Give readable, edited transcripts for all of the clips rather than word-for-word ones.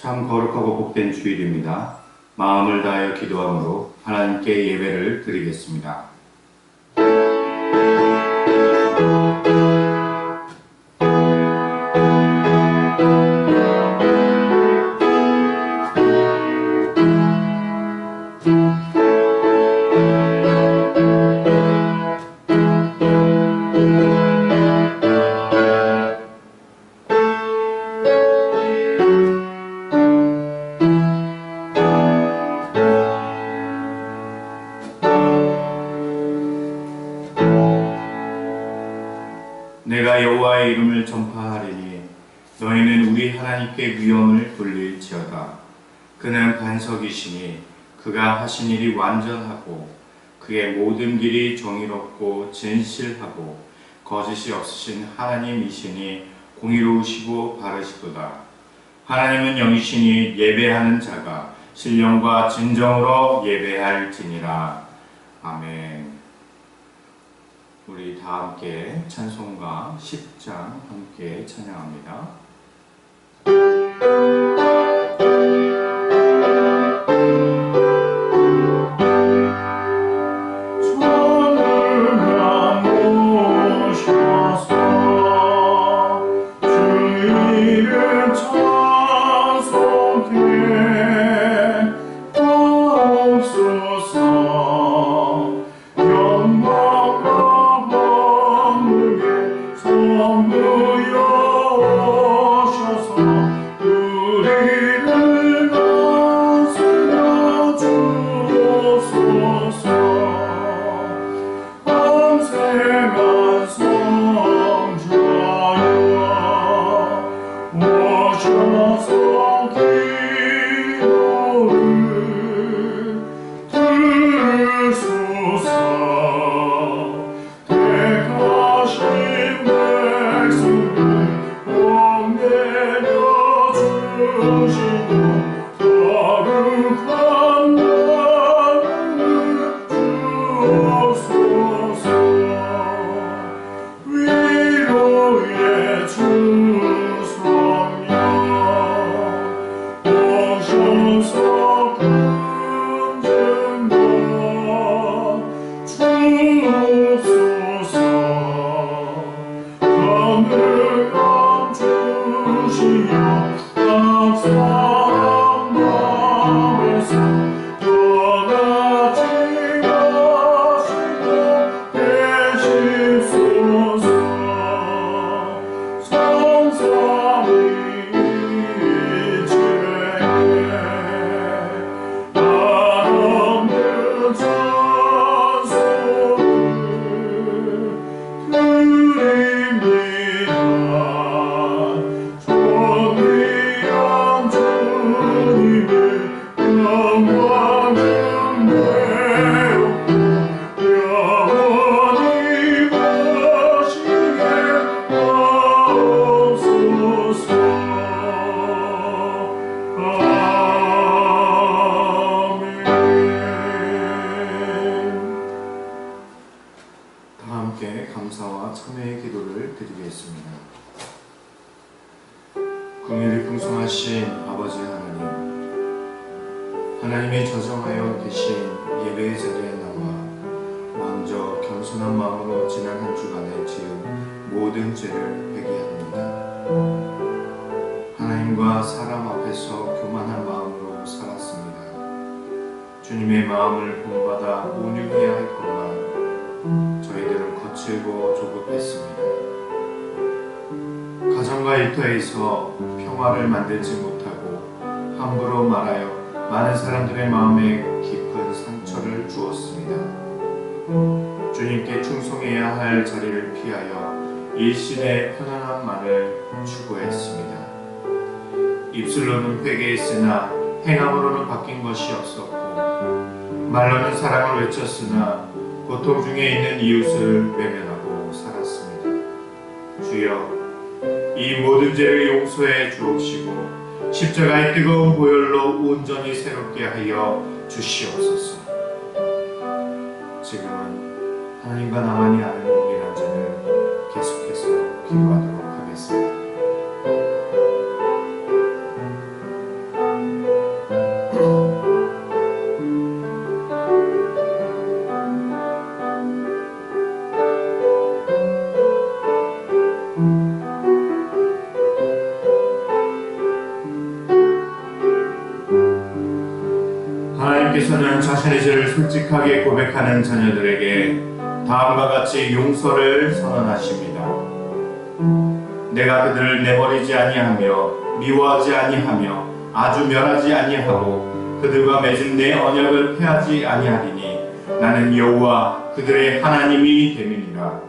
참 거룩하고 복된 주일입니다. 마음을 다하여 기도함으로 하나님께 예배를 드리겠습니다. 내가 여호와의 이름을 전파하리니 너희는 우리 하나님께 위엄을 돌릴지어다. 그는 반석이시니 그가 하신 일이 완전하고 그의 모든 길이 정의롭고 진실하고 거짓이 없으신 하나님이시니 공의로우시고 바르시도다. 하나님은 영이시니 예배하는 자가 신령과 진정으로 예배할지니라. 아멘. 우리 다 함께 찬송가 10장 함께 찬양합니다. 감사와 참회의 기도를 드리겠습니다. 긍휼이 풍성하신 아버지 하나님이 저정하여 계신 예배의 자리에 나와 먼저 겸손한 마음으로 지난 한 주간에 지은 모든 죄를 회개합니다. 하나님과 사람 앞에서 교만한 마음으로 살았습니다. 주님의 마음을 본받아 온유해야 할 것만 저희들은 거칠고 조급했습니다. 가정과 일터에서 평화를 만들지 못하고 함부로 말하여 많은 사람들의 마음에 깊은 상처를 주었습니다. 주님께 충성해야 할 자리를 피하여 일신의 편안함만을 추구했습니다. 입술로는 회개했으나 행함으로는 바뀐 것이 없었고, 말로는 사랑을 외쳤으나 고통 중에 있는 이웃을 외면하고 살았습니다. 주여, 이 모든 죄를 용서해 주옵시고 십자가의 뜨거운 보혈로 온전히 새롭게 하여 주시옵소서. 지금은 하나님과 나만이 아는 은밀한 죄를 계속해서 기도하도록 하겠습니다. 우리는 자신의 죄를 솔직하게 고백하는 자녀들에게 다음과 같이 용서를 선언하십니다. 내가 그들을 내버리지 아니하며 미워하지 아니하며 아주 멸하지 아니하고 그들과 맺은 내 언약을 폐하지 아니하리니 나는 여호와 그들의 하나님이 됨이니라.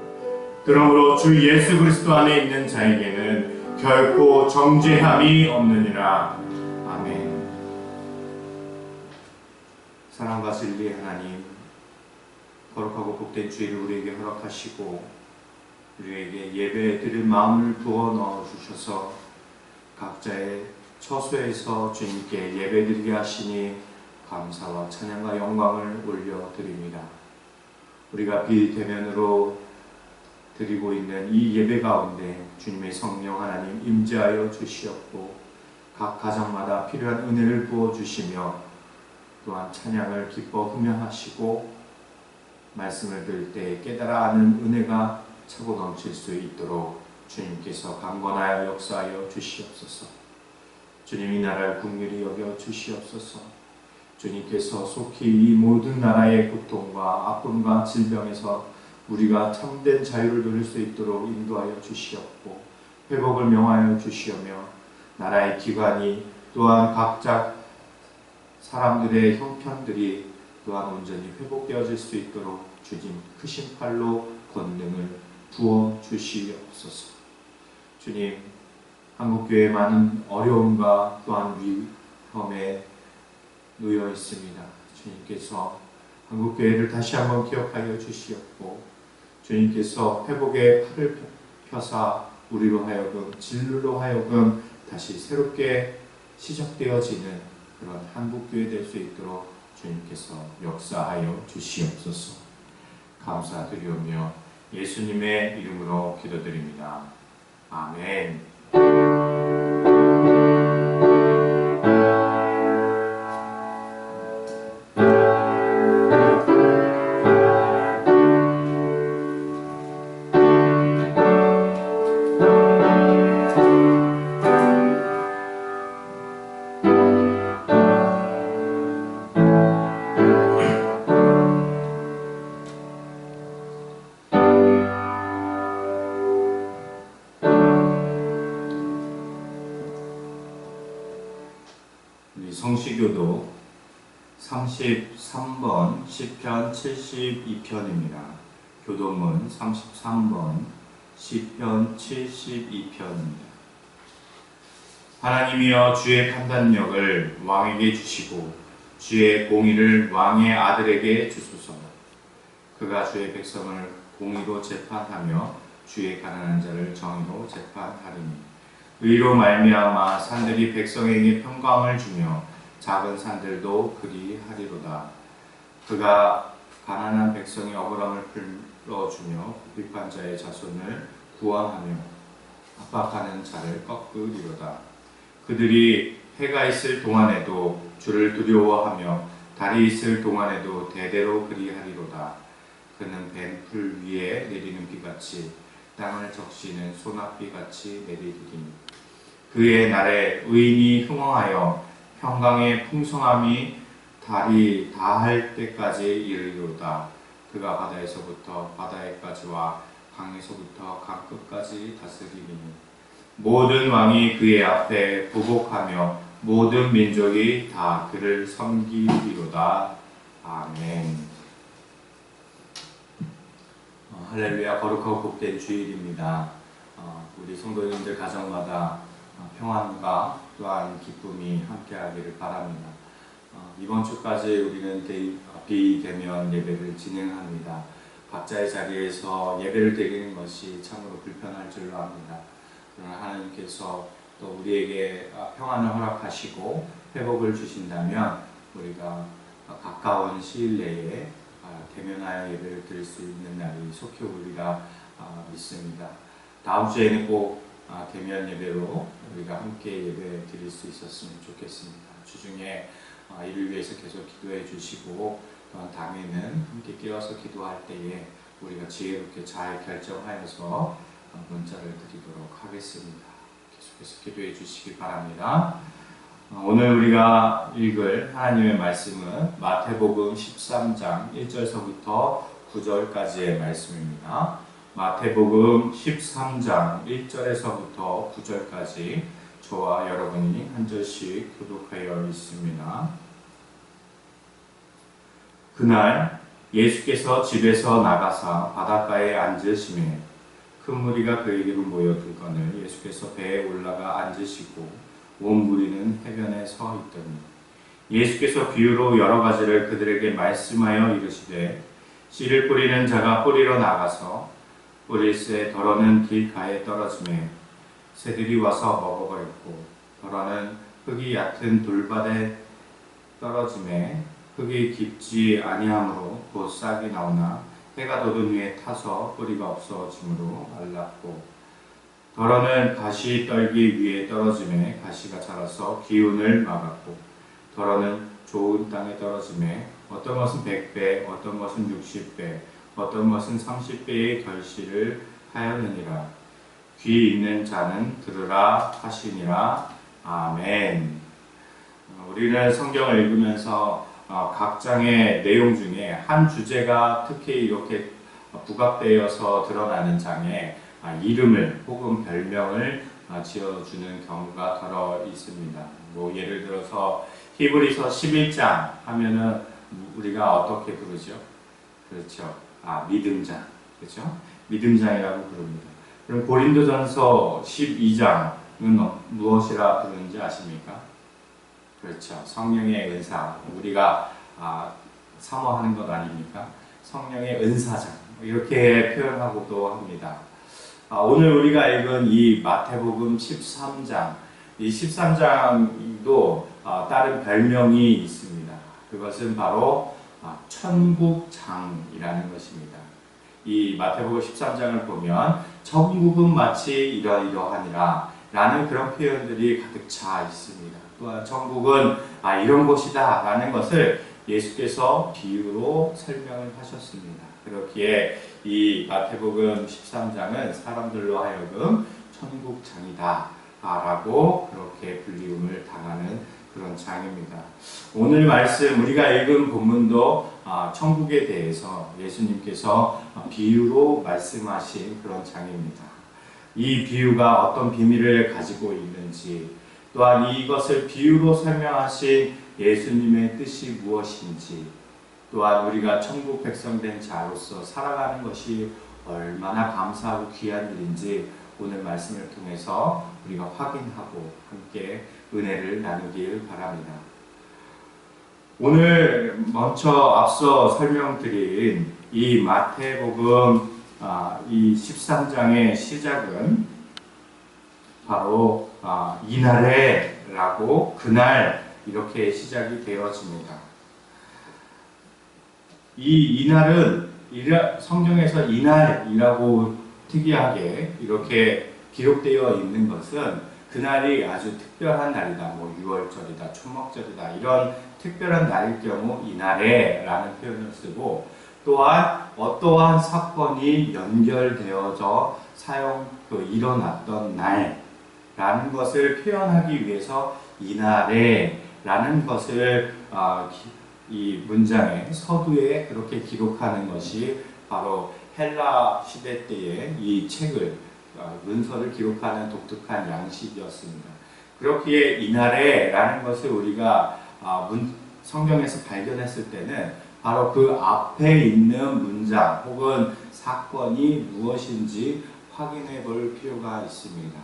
그러므로 주 예수 그리스도 안에 있는 자에게는 결코 정죄함이 없느니라. 아멘. 사랑과 진리의 하나님, 거룩하고 복된 주일을 우리에게 허락하시고 우리에게 예배 드릴 마음을 부어 넣어 주셔서 각자의 처소에서 주님께 예배 드리게 하시니 감사와 찬양과 영광을 올려드립니다. 우리가 비대면으로 드리고 있는 이 예배 가운데 주님의 성령 하나님 임재하여 주시옵고 각 가정마다 필요한 은혜를 부어주시며 또한 찬양을 기뻐 흠양하시고 말씀을 들을 때 깨달아 아는 은혜가 차고 넘칠 수 있도록 주님께서 강건하여 역사하여 주시옵소서. 주님 이 나라를 긍휼히 여겨 주시옵소서. 주님께서 속히 이 모든 나라의 고통과 아픔과 질병에서 우리가 참된 자유를 누릴 수 있도록 인도하여 주시옵고 회복을 명하여 주시오며 나라의 기관이 또한 각자 사람들의 형편들이 또한 온전히 회복되어질 수 있도록 주님 크신 팔로 권능을 부어 주시옵소서. 주님, 한국교회에 많은 어려움과 또한 위험에 놓여 있습니다. 주님께서 한국교회를 다시 한번 기억하여 주시옵고 주님께서 회복의 팔을 펴사 우리로 하여금 진리로 하여금 다시 새롭게 시작되어지는 그런 한국교회 될 수 있도록 주님께서 역사하여 주시옵소서. 감사드리오며 예수님의 이름으로 기도드립니다. 아멘. 성시교도 33번 시편 72편입니다. 교도문 33번 시편 72편입니다. 하나님이여 주의 판단력을 왕에게 주시고 주의 공의를 왕의 아들에게 주소서. 그가 주의 백성을 공의로 재판하며 주의 가난한 자를 정의로 재판하리니 의로 말미암아 산들이 백성에게 평강을 주며 작은 산들도 그리하리로다. 그가 가난한 백성의 억울함을 풀어주며 부핍한 자의 자손을 구원하며 압박하는 자를 꺾으리로다. 그들이 해가 있을 동안에도 주를 두려워하며 달이 있을 동안에도 대대로 그리하리로다. 그는 벤 풀 위에 내리는 비같이 땅을 적시는 소낙비같이 내리리니 그의 날에 의인이 흥황하여 평강의 풍성함이 달이 다할 때까지 이르리로다. 그가 바다에서부터 바다에까지와 강에서부터 강 끝까지 다스리니 모든 왕이 그의 앞에 보복하며 모든 민족이 다 그를 섬기리로다. 아멘. 할렐루야. 거룩하고 복된 주일입니다. 우리 성도님들 가정마다 평안과 또한 기쁨이 함께하기를 바랍니다. 이번 주까지 우리는 비대면 예배를 진행합니다. 각자의 자리에서 예배를 드리는 것이 참으로 불편할 줄로 압니다. 그러나 하나님께서 또 우리에게 평안을 허락하시고 회복을 주신다면 우리가 가까운 시일 내에 대면하여 예배를 드릴 수 있는 날이 속히 오리라 믿습니다. 다음 주에는 꼭 대면 예배로 우리가 함께 예배 드릴 수 있었으면 좋겠습니다. 주중에 이를 위해서 계속 기도해 주시고 또한 다음에는 함께 깨어서 기도할 때에 우리가 지혜롭게 잘 결정하여서 문자를 드리도록 하겠습니다. 계속해서 기도해 주시기 바랍니다. 오늘 우리가 읽을 하나님의 말씀은 마태복음 13장 1절서부터 9절까지의 말씀입니다. 마태복음 13장 1절에서부터 9절까지 저와 여러분이 한 절씩 교독하여 있습니다. 그날 예수께서 집에서 나가사 바닷가에 앉으시매 큰 무리가 그에게로 모여들거늘 예수께서 배에 올라가 앉으시고 온 무리는 해변에 서 있더니 예수께서 비유로 여러 가지를 그들에게 말씀하여 이르시되 씨를 뿌리는 자가 뿌리러 나가서 뿌릴새 덜어는 길가에 떨어지매 새들이 와서 먹어버렸고 덜어는 흙이 얕은 돌밭에 떨어지매 흙이 깊지 아니하므로 곧 싹이 나오나 해가 돋은 위에 타서 뿌리가 없어지므로 말랐고 덜어는 가시 떨기 위에 떨어지매 가시가 자라서 기운을 막았고 덜어는 좋은 땅에 떨어지매 어떤 것은 100배 어떤 것은 60배 어떤 것은 30배의 결실을 하였느니라. 귀 있는 자는 들으라 하시니라. 아멘. 우리는 성경을 읽으면서 각 장의 내용 중에 한 주제가 특히 이렇게 부각되어서 드러나는 장에 이름을 혹은 별명을 지어주는 경우가 더러 있습니다. 뭐 예를 들어서 히브리서 11장 하면은 우리가 어떻게 부르죠? 그렇죠. 믿음장. 그렇죠? 믿음장이라고 부릅니다. 그럼 고린도전서 12장은 무엇이라 부르는지 아십니까? 그렇죠. 성령의 은사. 우리가 사모하는 것 아닙니까? 성령의 은사장. 이렇게 표현하고도 합니다. 오늘 우리가 읽은 이 마태복음 13장, 이 13장도 다른 별명이 있습니다. 그것은 바로 천국장이라는 것입니다. 이 마태복음 13장을 보면 천국은 마치 이러이러하니라 라는 그런 표현들이 가득 차 있습니다. 또한 천국은 이런 곳이다 라는 것을 예수께서 비유로 설명을 하셨습니다. 그렇기에 이 마태복음 13장은 사람들로 하여금 천국장이다 라고 그렇게 불리움을 당하는 그런 장입니다. 오늘 말씀 우리가 읽은 본문도 천국에 대해서 예수님께서 비유로 말씀하신 그런 장입니다. 이 비유가 어떤 비밀을 가지고 있는지 또한 이것을 비유로 설명하신 예수님의 뜻이 무엇인지 또한 우리가 천국 백성 된 자로서 살아가는 것이 얼마나 감사하고 귀한 일인지 오늘 말씀을 통해서 우리가 확인하고 함께 은혜를 나누길 바랍니다. 오늘 먼저 앞서 설명드린 이 마태복음 이 13장의 시작은 바로 이날에라고 그날 이렇게 시작이 되어집니다. 이 이날은 성경에서 이날이라고 특이하게 이렇게 기록되어 있는 것은 그날이 아주 특별한 날이다. 뭐 6월절이다, 초막절이다 이런 특별한 날일 경우 이날에라는 표현을 쓰고 또한 어떠한 사건이 연결되어져 일어났던 날라는 것을 표현하기 위해서 이날에라는 것을 이 문장의 서두에 그렇게 기록하는 것이 바로 헬라 시대 때의 이 책을 문서를 기록하는 독특한 양식이었습니다. 그렇기에 이날에라는 것을 우리가 성경에서 발견했을 때는 바로 그 앞에 있는 문장 혹은 사건이 무엇인지 확인해 볼 필요가 있습니다.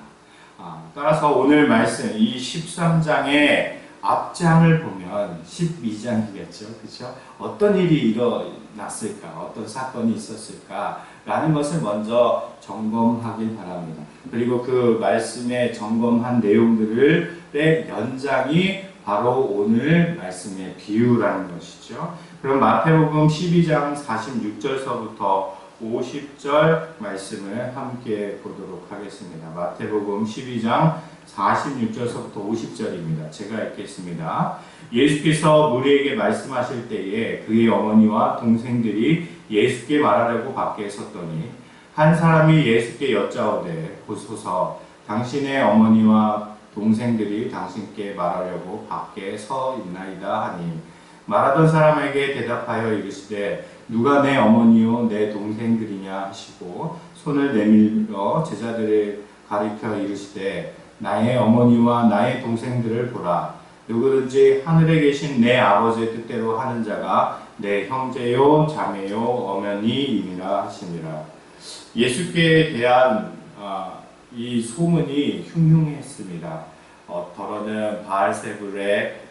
따라서 오늘 말씀 이 13장의 앞장을 보면 12장이겠죠. 그렇죠? 어떤 일이 일어났을까? 어떤 사건이 있었을까? 라는 것을 먼저 점검하길 바랍니다. 그리고 그 말씀에 점검한 내용들의 연장이 바로 오늘 말씀의 비유라는 것이죠. 그럼 마태복음 12장 46절서부터 50절 말씀을 함께 보도록 하겠습니다. 마태복음 12장 46절서부터 50절입니다. 제가 읽겠습니다. 예수께서 무리에게 말씀하실 때에 그의 어머니와 동생들이 예수께 말하려고 밖에 섰더니 한 사람이 예수께 여짜오되 보소서 당신의 어머니와 동생들이 당신께 말하려고 밖에 서 있나이다 하니 말하던 사람에게 대답하여 이르시되 누가 내 어머니요 내 동생들이냐 하시고 손을 내밀어 제자들을 가리켜 이르시되 나의 어머니와 나의 동생들을 보라. 누구든지 하늘에 계신 내 아버지의 뜻대로 하는 자가 내 형제요 자매요 어머니이니라 하시니라. 예수께 대한 이 소문이 흉흉했습니다. 더러는 바알세불의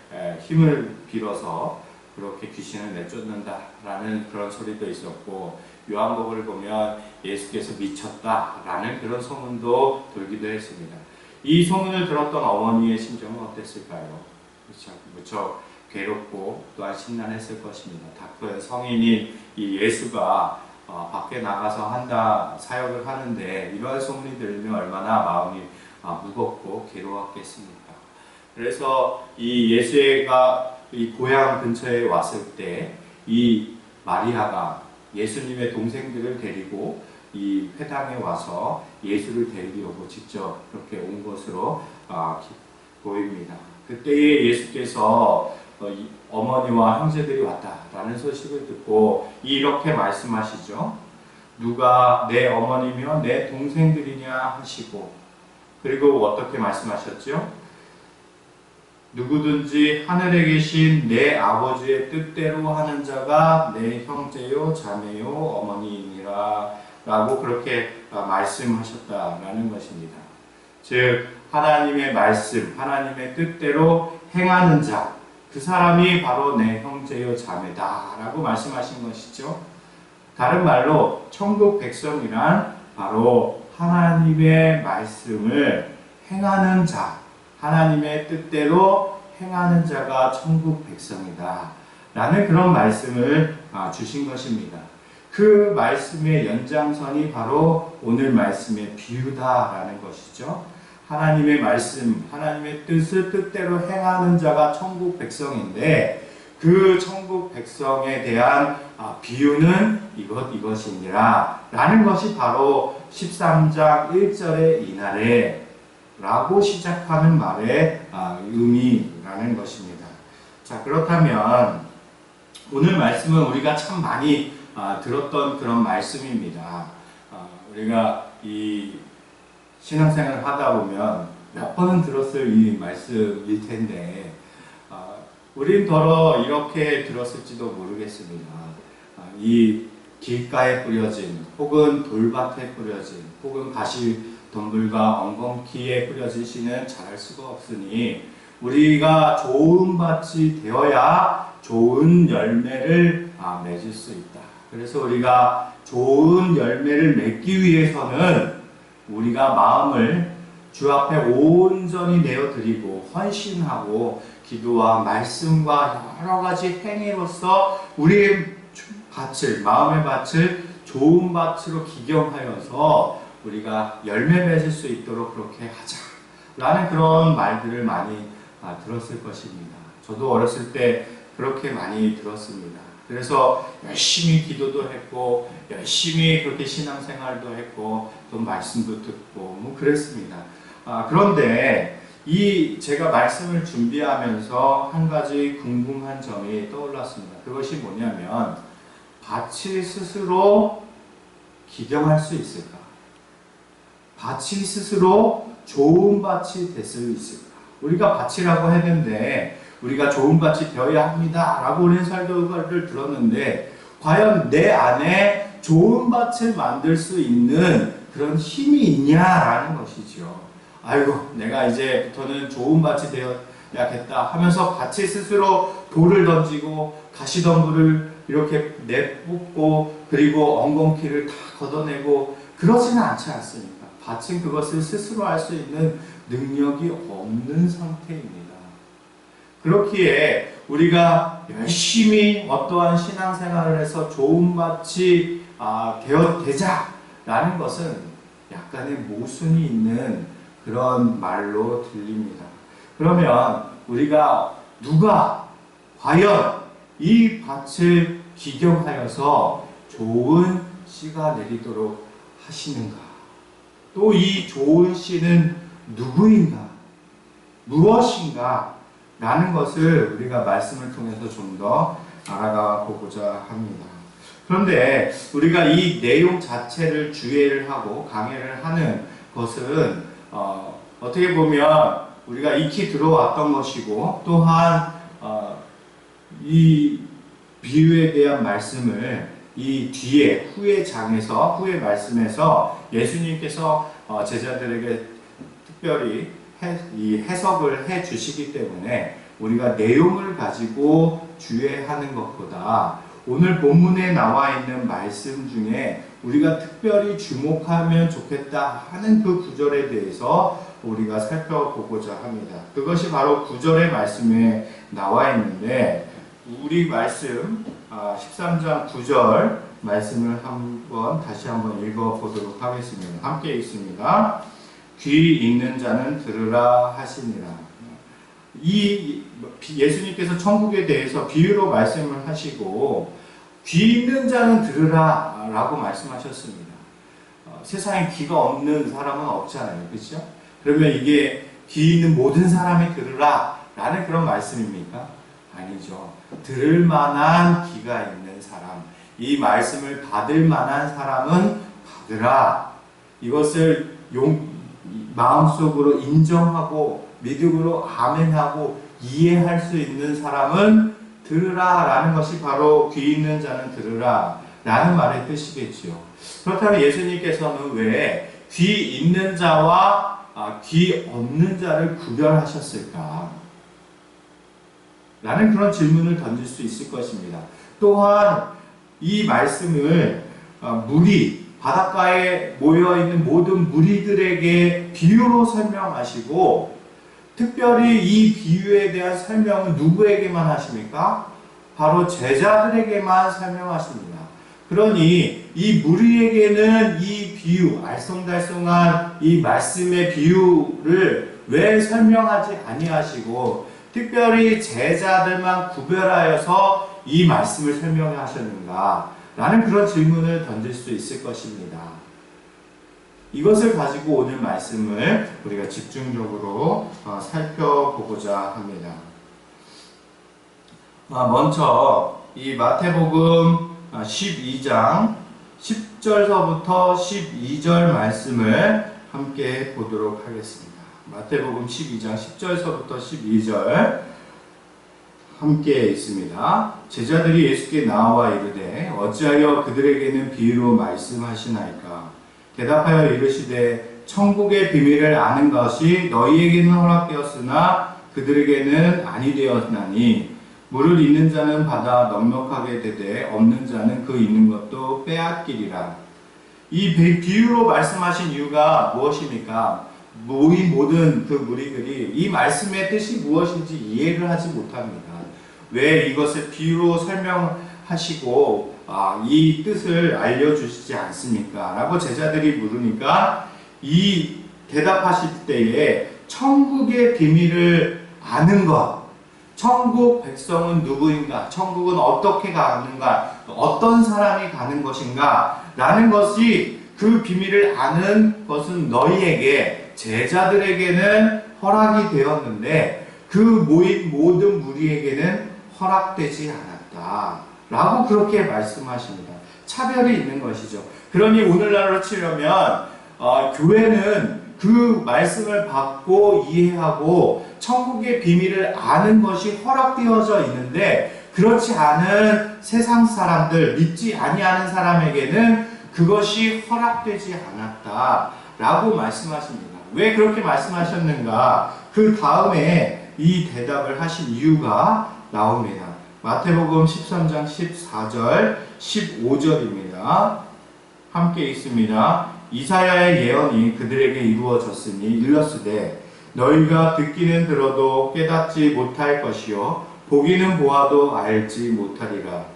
힘을 빌어서 그렇게 귀신을 내쫓는다라는 그런 소리도 있었고, 요한복음을 보면 예수께서 미쳤다라는 그런 소문도 돌기도 했습니다. 이 소문을 들었던 어머니의 심정은 어땠을까요? 그렇죠. 무척 괴롭고 또한 심란했을 것입니다. 다 큰 성인인 이 예수가 밖에 나가서 사역을 하는데 이러한 소문이 들리면 얼마나 마음이 무겁고 괴로웠겠습니까? 그래서 이 예수가 이 고향 근처에 왔을 때 이 마리아가 예수님의 동생들을 데리고 이 회당에 와서 예수를 데리려고 직접 그렇게 온 것으로 보입니다. 그때에 예수께서 어머니와 형제들이 왔다라는 소식을 듣고 이렇게 말씀하시죠. 누가 내 어머니며 내 동생들이냐 하시고, 그리고 어떻게 말씀하셨죠? 누구든지 하늘에 계신 내 아버지의 뜻대로 하는 자가 내 형제요 자매요 어머니이니라 라고 그렇게 말씀하셨다라는 것입니다. 즉 하나님의 말씀, 하나님의 뜻대로 행하는 자, 그 사람이 바로 내 형제요 자매다 라고 말씀하신 것이죠. 다른 말로 천국 백성이란 바로 하나님의 말씀을 행하는 자, 하나님의 뜻대로 행하는 자가 천국 백성이다 라는 그런 말씀을 주신 것입니다. 그 말씀의 연장선이 바로 오늘 말씀의 비유다라는 것이죠. 하나님의 말씀, 하나님의 뜻대로 행하는 자가 천국 백성인데, 그 천국 백성에 대한 비유는 이것이니라 라는 것이 바로 13장 1절의 이날에 라고 시작하는 말의 의미라는 것입니다. 자, 그렇다면 오늘 말씀은 우리가 참 많이 들었던 그런 말씀입니다. 우리가 이 신앙생활을 하다 보면 몇 번은 들었을 이 말씀일 텐데 우린 더러 이렇게 들었을지도 모르겠습니다. 이 길가에 뿌려진, 혹은 돌밭에 뿌려진, 혹은 가시덤불과 엉겅퀴에 뿌려진 씨는 자랄 수가 없으니 우리가 좋은 밭이 되어야 좋은 열매를 맺을 수 있다. 그래서 우리가 좋은 열매를 맺기 위해서는 우리가 마음을 주 앞에 온전히 내어드리고 헌신하고 기도와 말씀과 여러 가지 행위로서 우리의 밭을, 마음의 밭을 좋은 밭으로 기경하여서 우리가 열매 맺을 수 있도록 그렇게 하자라는 그런 말들을 많이 들었을 것입니다. 저도 어렸을 때 그렇게 많이 들었습니다. 그래서 열심히 기도도 했고 열심히 그렇게 신앙생활도 했고 또 말씀도 듣고 뭐 그랬습니다. 그런데 제가 말씀을 준비하면서 한 가지 궁금한 점이 떠올랐습니다. 그것이 뭐냐면 밭이 스스로 기경할 수 있을까? 밭이 스스로 좋은 밭이 될 수 있을까? 우리가 밭이라고 했는데 우리가 좋은 밭이 되어야 합니다 라고 우리는 설교를 들었는데 과연 내 안에 좋은 밭을 만들 수 있는 그런 힘이 있냐라는 것이죠. 아이고 내가 이제부터는 좋은 밭이 되어야겠다 하면서 밭이 스스로 돌을 던지고 가시덤불을 이렇게 내뿜고 그리고 엉겅퀴를 다 걷어내고 그러지는 않지 않습니까? 밭은 그것을 스스로 할 수 있는 능력이 없는 상태입니다. 그렇기에 우리가 열심히 어떠한 신앙생활을 해서 좋은 밭이 되자라는 것은 약간의 모순이 있는 그런 말로 들립니다. 그러면 우리가 누가 과연 이 밭을 기경하여서 좋은 씨가 내리도록 하시는가? 또 이 좋은 씨는 누구인가? 무엇인가 라는 것을 우리가 말씀을 통해서 좀 더 알아가 보고자 합니다. 그런데 우리가 이 내용 자체를 주의를 하고 강해를 하는 것은 어떻게 보면 우리가 익히 들어왔던 것이고, 또한 이 비유에 대한 말씀을 이 뒤에 후의 장에서, 후의 말씀에서 예수님께서 제자들에게 특별히 이 해석을 해 주시기 때문에 우리가 내용을 가지고 주의하는 것보다 오늘 본문에 나와 있는 말씀 중에 우리가 특별히 주목하면 좋겠다 하는 그 구절에 대해서 우리가 살펴보고자 합니다. 그것이 바로 9절의 말씀에 나와 있는데, 우리 말씀 13장 9절 말씀을 다시 한번 읽어보도록 하겠습니다. 함께 읽습니다. 귀 있는 자는 들으라 하시니라. 예수님께서 천국에 대해서 비유로 말씀을 하시고 귀 있는 자는 들으라 라고 말씀하셨습니다. 세상에 귀가 없는 사람은 없잖아요. 그렇죠? 그러면 이게 귀 있는 모든 사람이 들으라 라는 그런 말씀입니까? 아니죠. 들을 만한 귀가 있는 사람, 이 말씀을 받을 만한 사람은 받으라. 이것을 마음속으로 인정하고 믿음으로 아멘하고 이해할 수 있는 사람은 들으라 라는 것이 바로 귀 있는 자는 들으라 라는 말의 뜻이겠죠. 그렇다면 예수님께서는 왜 귀 있는 자와 귀 없는 자를 구별하셨을까? 라는 그런 질문을 던질 수 있을 것입니다. 또한 이 말씀을 바닷가에 모여있는 모든 무리들에게 비유로 설명하시고, 특별히 이 비유에 대한 설명은 누구에게만 하십니까? 바로 제자들에게만 설명하십니다. 그러니 이 무리에게는 이 비유, 알쏭달쏭한 이 말씀의 비유를 왜 설명하지 아니하시고 특별히 제자들만 구별하여서 이 말씀을 설명하셨는가? 라는 그런 질문을 던질 수 있을 것입니다. 이것을 가지고 오늘 말씀을 우리가 집중적으로 살펴보고자 합니다. 먼저 이 마태복음 12장 10절서부터 12절 말씀을 함께 보도록 하겠습니다. 마태복음 12장 10절서부터 12절 함께 있습니다. 제자들이 예수께 나와 이르되 어찌하여 그들에게는 비유로 말씀하시나이까? 대답하여 이르시되 천국의 비밀을 아는 것이 너희에게는 허락되었으나 그들에게는 아니 되었나니 물을 있는 자는 받아 넉넉하게 되되 없는 자는 그 있는 것도 빼앗기리라. 이 비유로 말씀하신 이유가 무엇입니까? 모인 모든 그 무리들이 이 말씀의 뜻이 무엇인지 이해를 하지 못합니다. 왜 이것을 비유로 설명하시고 이 뜻을 알려주시지 않습니까? 라고 제자들이 물으니까 이 대답하실 때에 천국의 비밀을 아는 것, 천국 백성은 누구인가? 천국은 어떻게 가는가? 어떤 사람이 가는 것인가? 라는 것이 그 비밀을 아는 것은 너희에게, 제자들에게는 허락이 되었는데 그 모인 모든 무리에게는 허락되지 않았다. 라고 그렇게 말씀하십니다. 차별이 있는 것이죠. 그러니 오늘날로 치려면 교회는 그 말씀을 받고 이해하고 천국의 비밀을 아는 것이 허락되어져 있는데 그렇지 않은 세상 사람들, 믿지 아니하는 사람에게는 그것이 허락되지 않았다 라고 말씀하십니다. 왜 그렇게 말씀하셨는가? 그 다음에 이 대답을 하신 이유가 나옵니다. 마태복음 13장 14절 15절입니다. 함께 읽습니다. 이사야의 예언이 그들에게 이루어졌으니 일렀으되 너희가 듣기는 들어도 깨닫지 못할 것이요 보기는 보아도 알지 못하리라.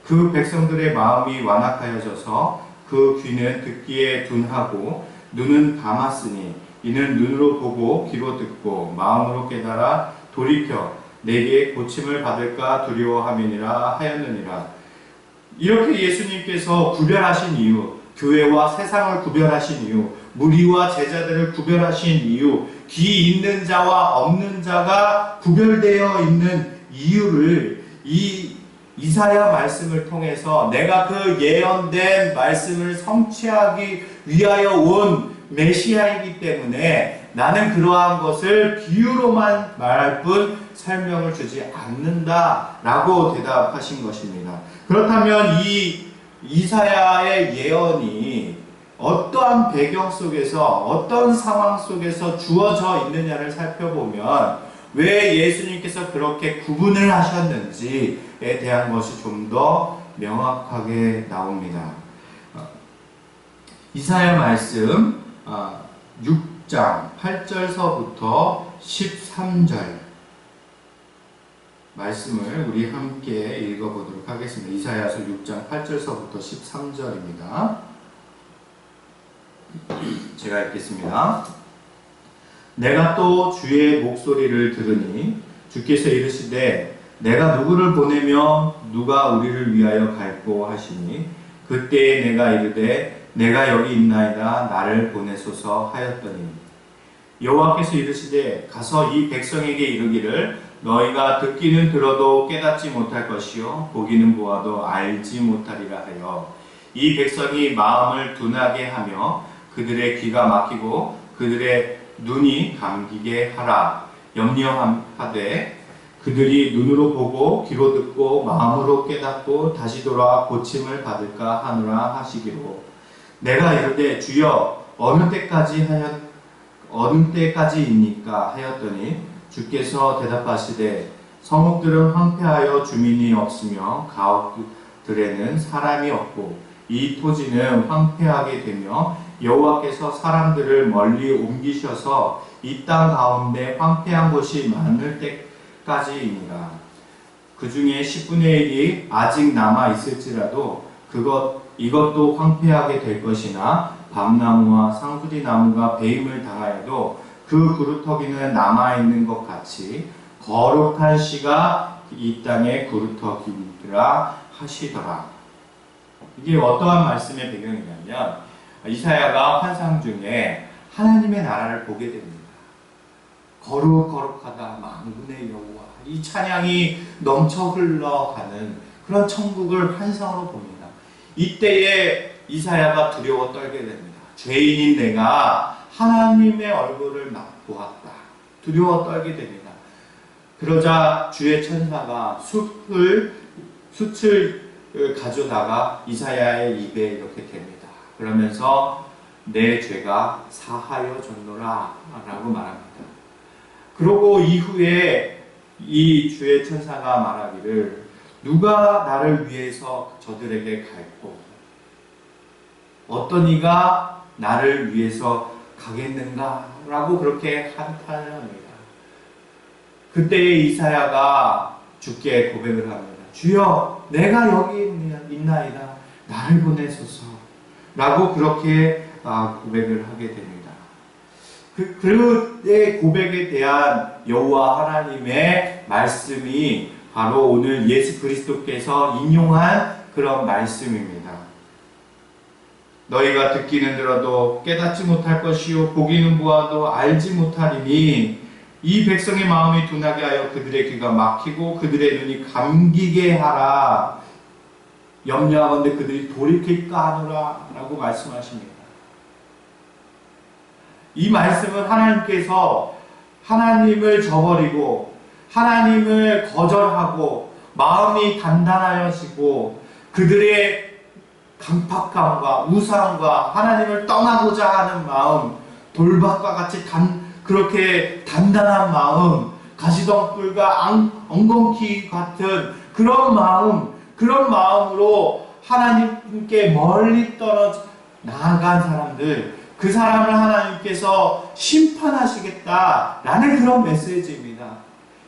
그 백성들의 마음이 완악하여져서 그 귀는 듣기에 둔하고 눈은 감았으니 이는 눈으로 보고 귀로 듣고 마음으로 깨달아 돌이켜 내게 고침을 받을까 두려워함이니라 하였느니라. 이렇게 예수님께서 구별하신 이유, 교회와 세상을 구별하신 이유, 무리와 제자들을 구별하신 이유, 기 있는 자와 없는 자가 구별되어 있는 이유를 이 이사야 말씀을 통해서 내가 그 예언된 말씀을 성취하기 위하여 온 메시아이기 때문에 나는 그러한 것을 비유로만 말할 뿐 설명을 주지 않는다라고 대답하신 것입니다. 그렇다면 이 이사야의 예언이 어떠한 배경 속에서 어떤 상황 속에서 주어져 있느냐를 살펴보면 왜 예수님께서 그렇게 구분을 하셨는지에 대한 것이 좀 더 명확하게 나옵니다. 이사야 말씀 6장 8절서부터 13절 말씀을 우리 함께 읽어보도록 하겠습니다. 이사야서 6장 8절서부터 13절입니다. 제가 읽겠습니다. 내가 또 주의 목소리를 들으니 주께서 이르시되 내가 누구를 보내며 누가 우리를 위하여 갈꼬 하시니 그때에 내가 이르되 내가 여기 있나이다 나를 보내소서 하였더니 여호와께서 이르시되 가서 이 백성에게 이르기를 너희가 듣기는 들어도 깨닫지 못할 것이요 보기는 보아도 알지 못하리라 하여 이 백성이 마음을 둔하게 하며 그들의 귀가 막히고 그들의 눈이 감기게 하라 염려하되 그들이 눈으로 보고 귀로 듣고 마음으로 깨닫고 다시 돌아 고침을 받을까 하노라 하시기로 내가 이르되 주여 어느 때까지입니까 하였더니 주께서 대답하시되 성읍들은 황폐하여 주민이 없으며 가옥들에는 사람이 없고 이 토지는 황폐하게 되며 여호와께서 사람들을 멀리 옮기셔서 이 땅 가운데 황폐한 곳이 많을 때까지이니라. 그 중에 10분의 1이 아직 남아 있을지라도 이것도 황폐하게 될 것이나 밤나무와 상수리나무가 배임을 당하여도 그 그루터기는 남아있는 것 같이 거룩한 씨가 이 땅에 그루터기라 하시더라. 이게 어떠한 말씀의 배경이냐면 이사야가 환상 중에 하나님의 나라를 보게 됩니다. 거룩하다 만군의 여호와 이 찬양이 넘쳐 흘러가는 그런 천국을 환상으로 봅니다. 이때에 이사야가 두려워 떨게 됩니다. 죄인인 내가 하나님의 얼굴을 보았다. 두려워 떨게 됩니다. 그러자 주의 천사가 숯을 가져다가 이사야의 입에 이렇게 댑니다. 그러면서 내 죄가 사하여졌노라 라고 말합니다. 그러고 이후에 이 주의 천사가 말하기를 누가 나를 위해서 저들에게 갈꼬 어떤 이가 나를 위해서 가겠는가 라고 그렇게 한탄을 합니다. 그때에 이사야가 주께 고백을 합니다. 주여 내가 여기 있나이다 나를 보내소서 라고 그렇게 고백을 하게 됩니다. 그의 고백에 대한 여호와 하나님의 말씀이 바로 오늘 예수 그리스도께서 인용한 그런 말씀입니다. 너희가 듣기는 들어도 깨닫지 못할 것이요 보기는 보아도 알지 못하리니 이 백성의 마음이 둔하게 하여 그들의 귀가 막히고 그들의 눈이 감기게 하라 염려하건대 그들이 돌이킬까 하노라 라고 말씀하십니다. 이 말씀은 하나님께서 하나님을 저버리고 하나님을 거절하고 마음이 단단하여지고 그들의 강팍함과 우상과 하나님을 떠나고자 하는 마음 돌밭과 같이 그렇게 단단한 마음 가시덤불과 엉겅퀴 같은 그런 마음으로 하나님께 멀리 떨어져 나아간 사람들 그 사람을 하나님께서 심판하시겠다라는 그런 메시지입니다.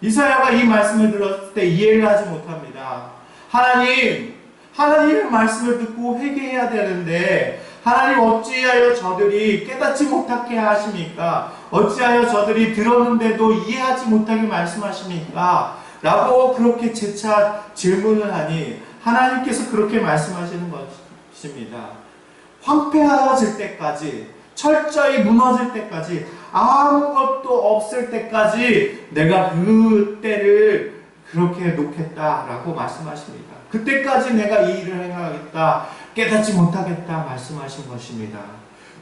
이사야가 이 말씀을 들었을 때 이해를 하지 못합니다. 하나님의 말씀을 듣고 회개해야 되는데 하나님 어찌하여 저들이 깨닫지 못하게 하십니까? 어찌하여 저들이 들었는데도 이해하지 못하게 말씀하십니까? 라고 그렇게 재차 질문을 하니 하나님께서 그렇게 말씀하시는 것입니다. 황폐하여질 때까지 철저히 무너질 때까지, 아무것도 없을 때까지 내가 그 때를 그렇게 놓겠다라고 말씀하십니다. 그때까지 내가 이 일을 행하겠다, 깨닫지 못하겠다 말씀하신 것입니다.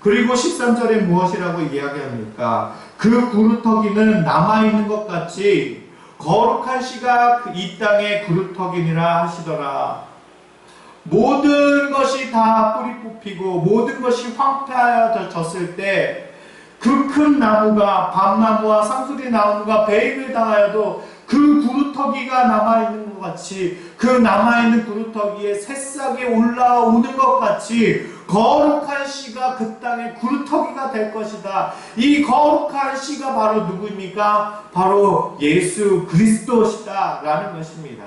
그리고 13절에 무엇이라고 이야기합니까? 그 구루터기는 남아있는 것 같이 거룩한 씨가 이 땅의 구루터기니라 하시더라. 모든 것이 다 뿌리 뽑히고 모든 것이 황폐하여졌을 때 그 큰 나무가, 밤나무와 상수리 나무가 배임을 당하여도 그 구루터기가 남아있는 것 같이, 그 남아있는 구루터기에 새싹이 올라오는 것 같이 거룩한 씨가 그 땅의 구루터기가 될 것이다. 이 거룩한 씨가 바로 누구입니까? 바로 예수 그리스도시다 라는 것입니다.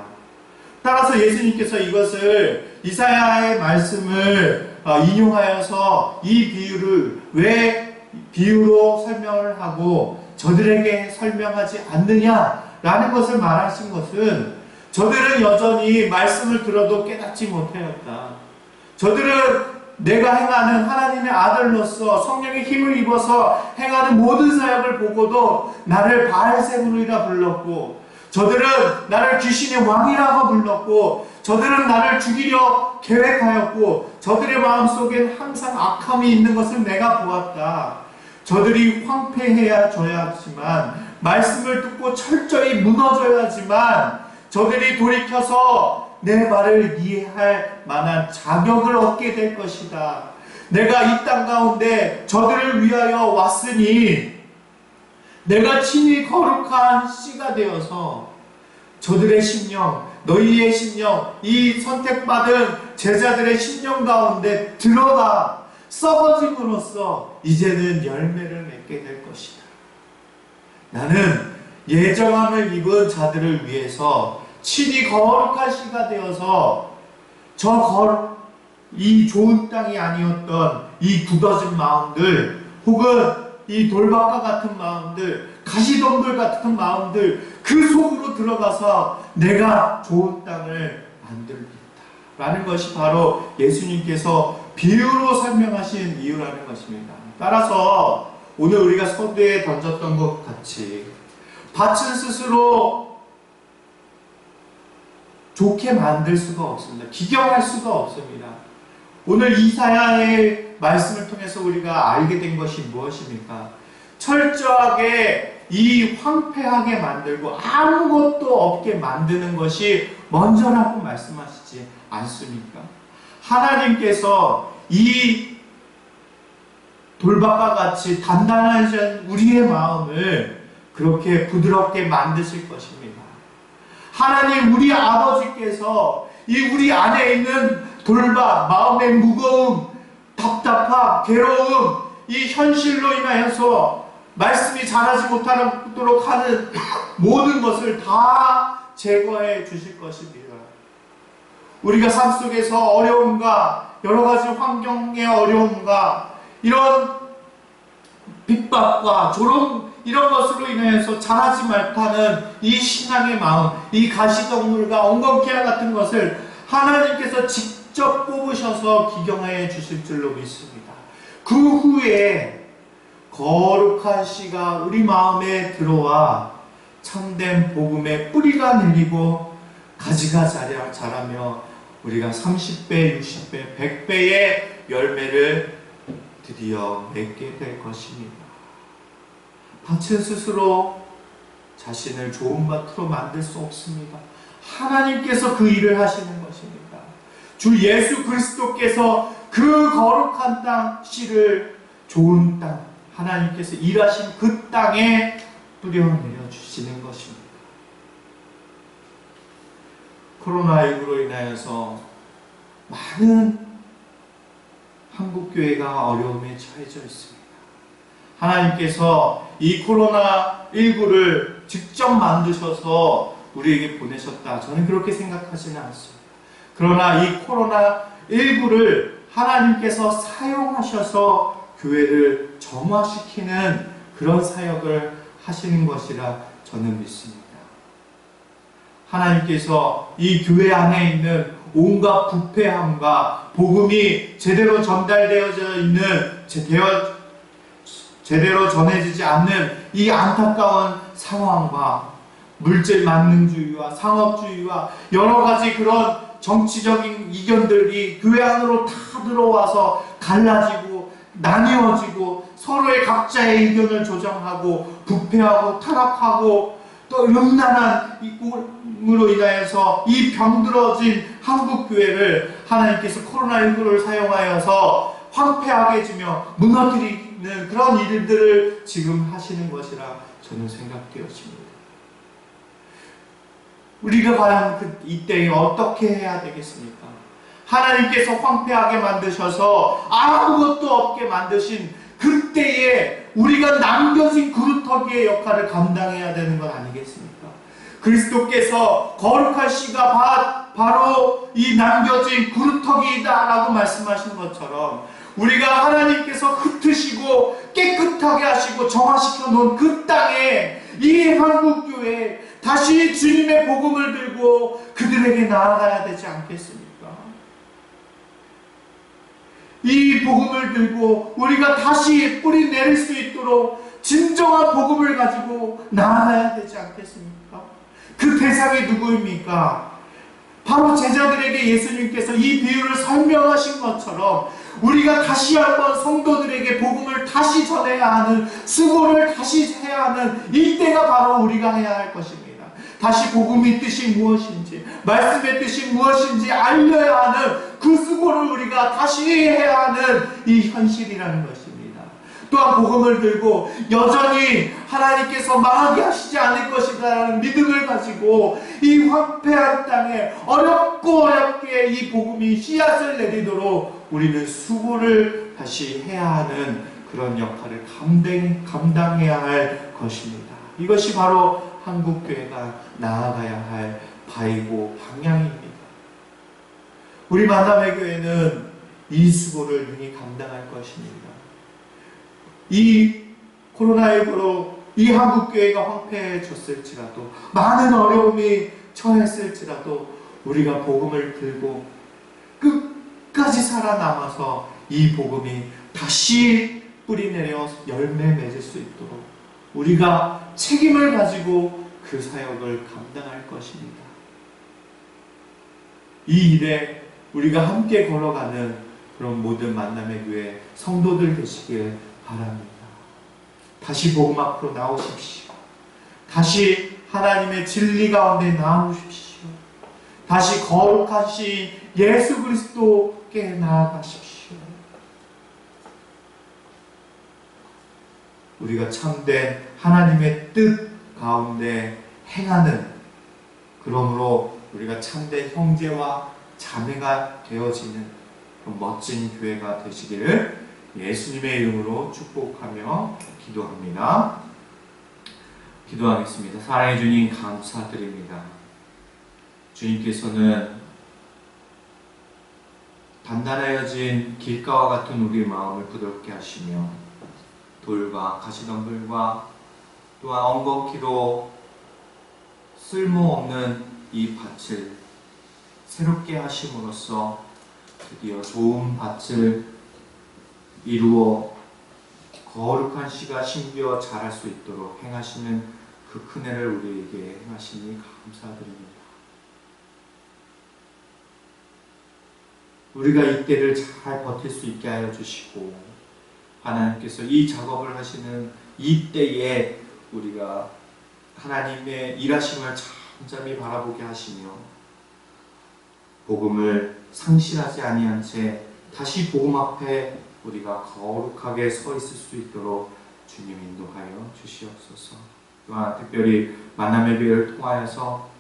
따라서 예수님께서 이것을, 이사야의 말씀을 인용하여서 이 비유를 왜 비유로 설명을 하고 저들에게 설명하지 않느냐라는 것을 말하신 것은, 저들은 여전히 말씀을 들어도 깨닫지 못하였다. 저들은 내가 행하는 하나님의 아들로서 성령의 힘을 입어서 행하는 모든 사역을 보고도 나를 바알세불이라 불렀고, 저들은 나를 귀신의 왕이라고 불렀고, 저들은 나를 죽이려 계획하였고, 저들의 마음속엔 항상 악함이 있는 것을 내가 보았다. 저들이 황폐해져야지만, 말씀을 듣고 철저히 무너져야지만, 저들이 돌이켜서 내 말을 이해할 만한 자격을 얻게 될 것이다. 내가 이 땅 가운데 저들을 위하여 왔으니 내가 친히 거룩한 씨가 되어서 저들의 심령, 너희의 심령, 이 선택받은 제자들의 심령 가운데 들어가 썩어짐으로써 이제는 열매를 맺게 될 것이다. 나는 예정함을 입은 자들을 위해서 친히 거룩한 씨가 되어서 이 좋은 땅이 아니었던 이 굳어진 마음들, 혹은 이 돌박과 같은 마음들, 가시덤불 같은 마음들, 그 속으로 들어가서 내가 좋은 땅을 만들겠다 라는 것이 바로 예수님께서 비유로 설명하신 이유라는 것입니다. 따라서 오늘 우리가 서두에 던졌던 것 같이 밭은 스스로 좋게 만들 수가 없습니다. 기경할 수가 없습니다. 오늘 이사야의 말씀을 통해서 우리가 알게 된 것이 무엇입니까? 철저하게 이 황폐하게 만들고 아무것도 없게 만드는 것이 먼저라고 말씀하시지 않습니까? 하나님께서 이 돌박과 같이 단단하신 우리의 마음을 그렇게 부드럽게 만드실 것입니다. 하나님, 우리 아버지께서 이 우리 안에 있는 돌박, 마음의 무거움, 답답함, 괴로움, 이 현실로 인하여서 말씀이 자라지 못하도록 하는 모든 것을 다 제거해 주실 것입니다. 우리가 삶 속에서 어려움과 여러 가지 환경의 어려움과 이런 핍박과 이런 것으로 인해서 자라지 못하는 이 신앙의 마음, 이 가시덤불과 엉겅퀴와 같은 것을 하나님께서 직접 뽑으셔서 기경해 주실 줄로 믿습니다. 그 후에 거룩한 씨가 우리 마음에 들어와 참된 복음의 뿌리가 내리고 가지가 자라며 우리가 30배, 60배, 100배의 열매를 드디어 맺게 될 것입니다. 밭은 스스로 자신을 좋은 밭으로 만들 수 없습니다. 하나님께서 그 일을 하시는 것입니다. 주 예수 그리스도께서 그 거룩한 땅 씨를 좋은 땅, 하나님께서 일하신 그 땅에 뿌려내려 주시는 것입니다. 코로나19로 인하여서 많은 한국교회가 어려움에 처해져 있습니다. 하나님께서 이 코로나19를 직접 만드셔서 우리에게 보내셨다. 저는 그렇게 생각하지는 않습니다. 그러나 이 코로나19를 하나님께서 사용하셔서 교회를 정화시키는 그런 사역을 하시는 것이라 저는 믿습니다. 하나님께서 이 교회 안에 있는 온갖 부패함과 복음이 제대로 전달되어져 있는 제대로 전해지지 않는 이 안타까운 상황과 물질 만능주의와 상업주의와 여러 가지 그런 정치적인 이견들이 교회 안으로 다 들어와서 갈라지고 나뉘어지고 서로의 각자의 의견을 조정하고 부패하고 타락하고 또 음란한 으로 인하여서 이 병들어진 한국교회를 하나님께서 코로나19를 사용하여서 황폐하게 해주며 무너뜨리는 그런 일들을 지금 하시는 것이라 저는 생각되었습니다. 우리가 과연 이때에 어떻게 해야 되겠습니까? 하나님께서 황폐하게 만드셔서 아무것도 없게 만드신 그때에 우리가 남겨진 그루터기의 역할을 감당해야 되는 건 아니겠습니까? 그리스도께서 거룩한 씨가 바로 이 남겨진 그루터기이다 라고 말씀하신 것처럼 우리가 하나님께서 흩으시고 깨끗하게 하시고 정화시켜 놓은 그 땅에 이 한국교회에 다시 주님의 복음을 들고 그들에게 나아가야 되지 않겠습니까? 이 복음을 들고 우리가 다시 뿌리 내릴 수 있도록 진정한 복음을 가지고 나아가야 되지 않겠습니까? 그 대상이 누구입니까? 바로 제자들에게 예수님께서 이 비유를 설명하신 것처럼 우리가 다시 한번 성도들에게 복음을 다시 전해야 하는 수고를 다시 해야 하는 이때가 바로 우리가 해야 할 것입니다. 다시 복음의 뜻이 무엇인지 말씀의 뜻이 무엇인지 알려야 하는 그 수고를 우리가 다시 해야 하는 이 현실이라는 것입니다. 또한 복음을 들고 여전히 하나님께서 망하게 하시지 않을 것이라는 믿음을 가지고 이 황폐한 땅에 어렵게 이 복음이 씨앗을 내리도록 우리는 수고를 다시 해야 하는 그런 역할을 감당해야 할 것입니다. 이것이 바로 한국교회가 나아가야 할 바이고 방향입니다. 우리 만남의 교회는 이 수고를 능히 감당할 것입니다. 이 코로나19로 이 한국교회가 황폐해졌을지라도 많은 어려움이 처했을지라도 우리가 복음을 들고 끝까지 살아남아서 이 복음이 다시 뿌리내려 열매 맺을 수 있도록 우리가 책임을 가지고 그 사역을 감당할 것입니다. 이 일에 우리가 함께 걸어가는 그런 모든 만남의 교회 성도들 되시길 바랍니다. 다시 복음 앞으로 나오십시오. 다시 하나님의 진리 가운데 나오십시오. 다시 거룩하신 예수 그리스도께 나아가십시오. 우리가 참된 하나님의 뜻 가운데 행하는, 그러므로 우리가 참된 형제와 자매가 되어지는 그런 멋진 교회가 되시기를 예수님의 이름으로 축복하며 기도합니다. 기도하겠습니다. 사랑해 주님 감사드립니다. 주님께서는 단단해진 길가와 같은 우리의 마음을 부드럽게 하시며 돌과 가시덤불과 또한 엉겅퀴로 쓸모없는 이 밭을 새롭게 하심으로써 드디어 좋은 밭을 이루어 거룩한 씨가 심겨 자랄 수 있도록 행하시는 그 큰애를 우리에게 행하시니 감사드립니다. 우리가 이때를 잘 버틸 수 있게 하여 주시고 하나님께서 이 작업을 하시는 이때에 우리가 하나님의 일하심을 잠잠히 바라보게 하시며 복음을 상실하지 아니한 채 다시 복음 앞에 우리가 거룩하게 서 있을 수 있도록 주님 인도하여 주시옵소서. 또한 특별히 만남의 교회를 통하여서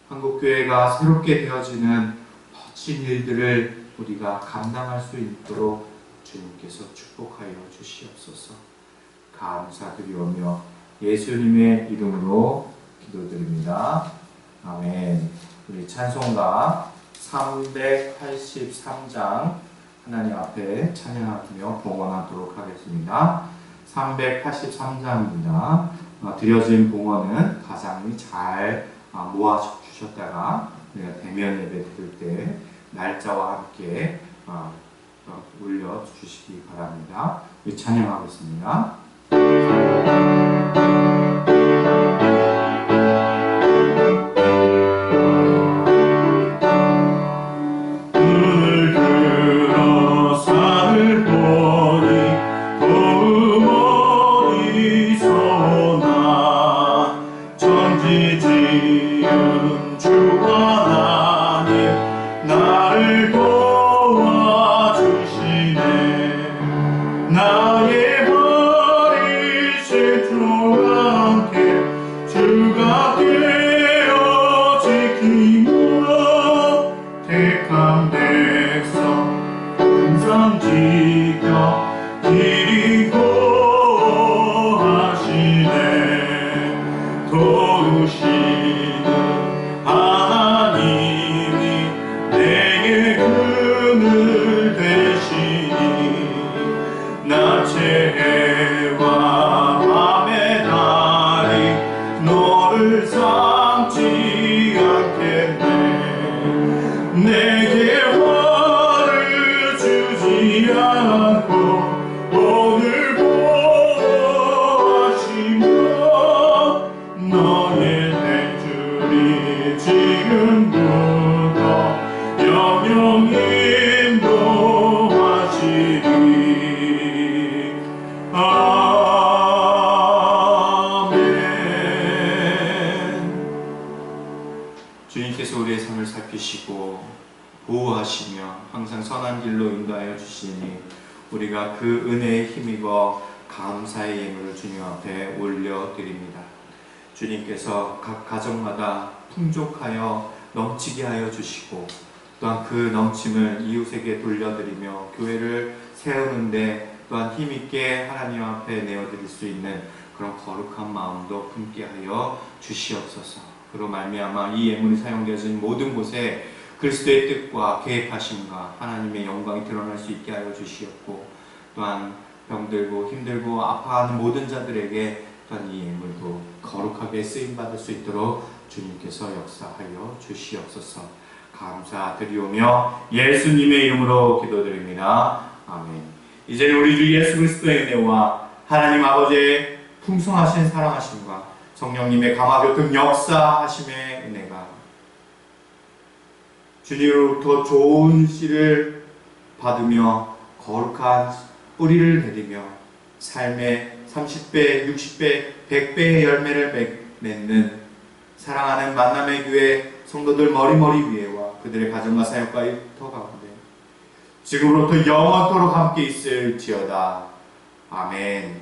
한국교회가 새롭게 되어지는 멋진 일들을 우리가 감당할 수 있도록 주님께서 축복하여 주시옵소서. 감사드리오며 예수님의 이름으로 기도드립니다. 아멘. 우리 찬송가 383장 하나님 앞에 찬양하며 봉헌하도록 하겠습니다. 383장입니다. 드려진 봉헌은 가장이 잘 모아주셨다가 우리가 대면 예배 드릴 때 날짜와 함께 올려주시기 바랍니다. 우리 찬양하겠습니다. 주님께서 우리의 삶을 살피시고 보호하시며 항상 선한 길로 인도하여 주시니 우리가 그 은혜에 힘입어 감사의 예물을 주님 앞에 올려드립니다. 주님께서 각 가정마다 풍족하여 넘치게 하여 주시고 또한 그 넘침을 이웃에게 돌려드리며 교회를 세우는데 또한 힘있게 하나님 앞에 내어드릴 수 있는 그런 거룩한 마음도 품게 하여 주시옵소서. 그로 말미암아 이 예물이 사용되어진 모든 곳에 그리스도의 뜻과 계획하심과 하나님의 영광이 드러날 수 있게 하여 주시옵고 또한 병들고 힘들고 아파하는 모든 자들에게 또한 이 예물도 거룩하게 쓰임받을 수 있도록 주님께서 역사하여 주시옵소서. 감사드리오며 예수님의 이름으로 기도드립니다. 아멘. 이제는 우리 주 예수 그리스도의 은혜와 하나님 아버지의 풍성하신 사랑하심과 성령님의 감화교통 역사하심의 은혜가 주님으로부터 좋은 씨를 받으며 거룩한 뿌리를 내리며 삶의 30배, 60배, 100배의 열매를 맺는 사랑하는 만남의 교회 성도들 머리머리 위에와 그들의 가정과 사역과 일터 가운데 지금으로부터 영원토록 함께 있을지어다. 아멘.